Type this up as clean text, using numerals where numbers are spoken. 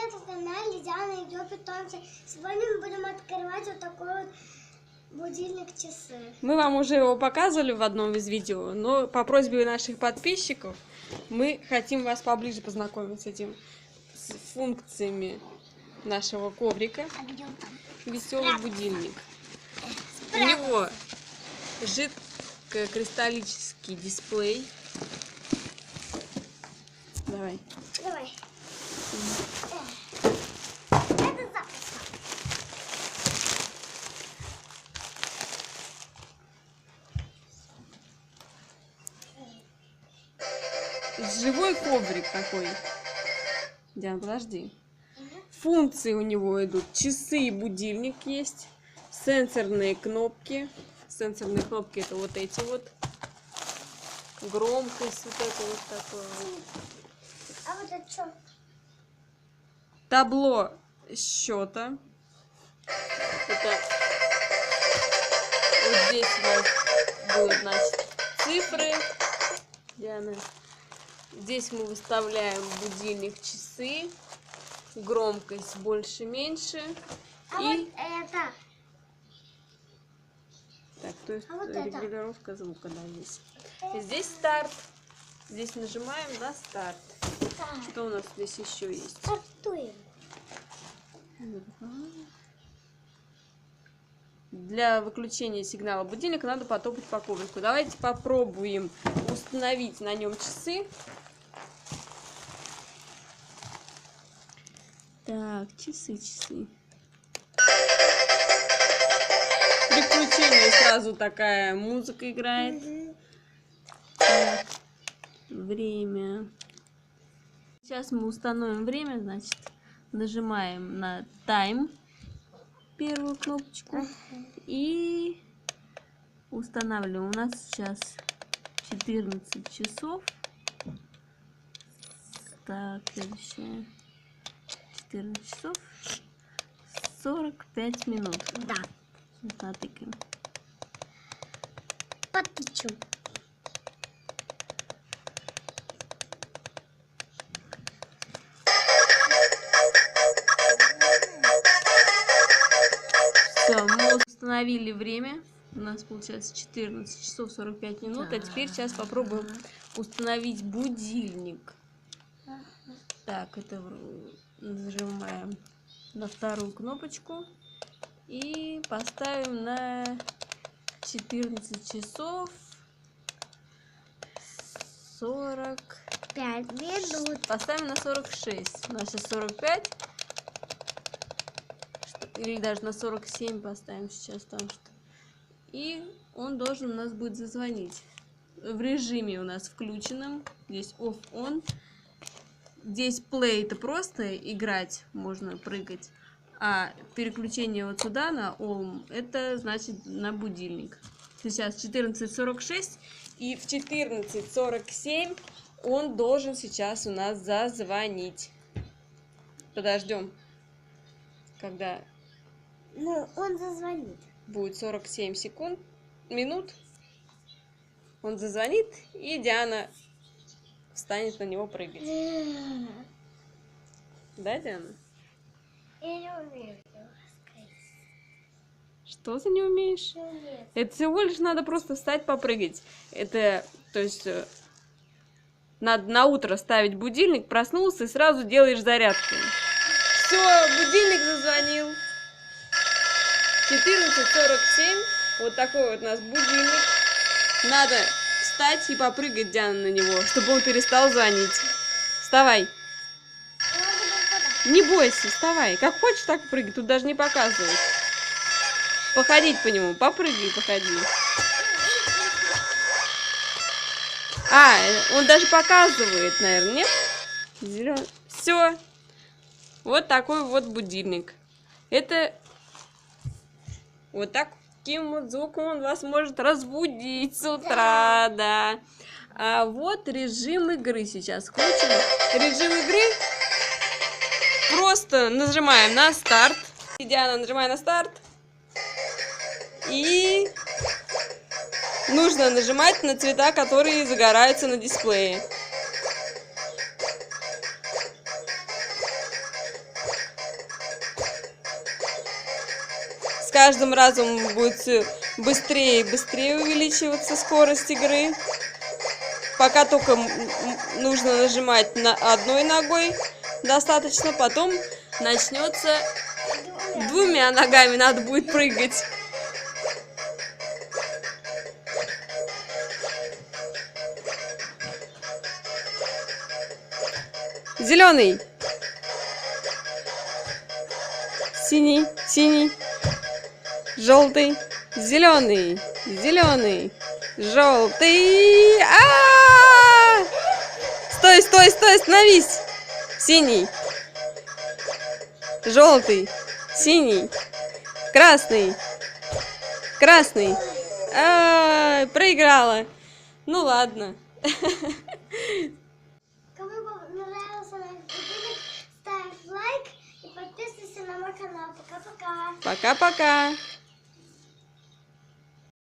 привет, это канал Диана и ее питомцы. Сегодня мы будем открывать вот такой вот будильник часы. Мы вам уже его показывали в одном из видео, но по просьбе наших подписчиков мы хотим вас поближе познакомить с функциями нашего коврика. Веселый будильник. У него жидкокристаллический дисплей. Давай. Давай. Это запуск. Живой коврик такой. Диана, подожди. Функции у него идут. Часы и будильник есть. Сенсорные кнопки. Сенсорные кнопки это вот эти вот. Громкость вот это вот такое. А вот это что? Табло счета. Это вот здесь у нас будут, значит, цифры. Диана. Здесь мы выставляем будильник, часы, громкость больше-меньше. А и вот это. так, то есть вот регулировка звука, да, здесь. И здесь старт. Здесь нажимаем на старт. Что у нас здесь еще есть? Стартуем. Для выключения сигнала будильника надо потопать по коврику. Давайте попробуем установить на нем часы. Так, часы. При включении сразу такая музыка играет. Так, время. Сейчас мы установим время, значит, нажимаем на тайм, первую кнопочку, и устанавливаем. У нас сейчас 14 часов. Так, следующее. 14 часов 45 минут. Да. Натыкаем. Потычем. Все, мы установили время. У нас получается 14 часов 45 минут. А теперь сейчас попробуем установить будильник. Так, это нажимаем на вторую кнопочку и поставим на 14 часов 45 минут. Поставим на 46. У нас сейчас 45. Или даже на 47 поставим сейчас, потому что. И он должен у нас будет зазвонить. В режиме у нас включенном. Здесь off-on. Здесь play это просто играть, можно прыгать. А переключение вот сюда на all, это значит на будильник. Сейчас 14:46, и в 14:47 он должен сейчас у нас зазвонить. Подождем, когда он зазвонит. Будет 47 минут. Он зазвонит, и Диана встанет на него прыгать. Да, Диана? Я не умею. Что ты не умеешь? Нет. Это всего лишь надо просто встать, попрыгать. Это, то есть, надо на утро ставить будильник, проснулся и сразу делаешь зарядку. Все, будильник зазвонил. 14:47. Вот такой вот у нас будильник. Надо встать и попрыгать, Диана, на него, чтобы он перестал звонить. Вставай. Не бойся, вставай. Как хочешь, так и прыгай. Тут даже не показывают. Походить по нему. Попрыгай, походи. Он даже показывает, наверное, нет? Зеленый. Все. Вот такой вот будильник. Это вот таким вот звуком он вас может разбудить с утра, да. А вот режим игры сейчас включим. Режим игры. Просто нажимаем на старт. Диана, нажимай на старт. И нужно нажимать на цвета, которые загораются на дисплее. каждым разом будет все быстрее и быстрее увеличиваться скорость игры. Пока только нужно нажимать одной ногой достаточно, потом начнется двумя ногами надо будет прыгать. Зеленый, синий, синий, желтый, зеленый, зеленый, желтый. Стой, стой, стой, остановись. Синий, желтый, синий, красный, красный. Проиграла. Ну ладно. Кому понравился наш будильник, ставь лайк и подписывайся на мой канал. Пока-пока. Пока-пока.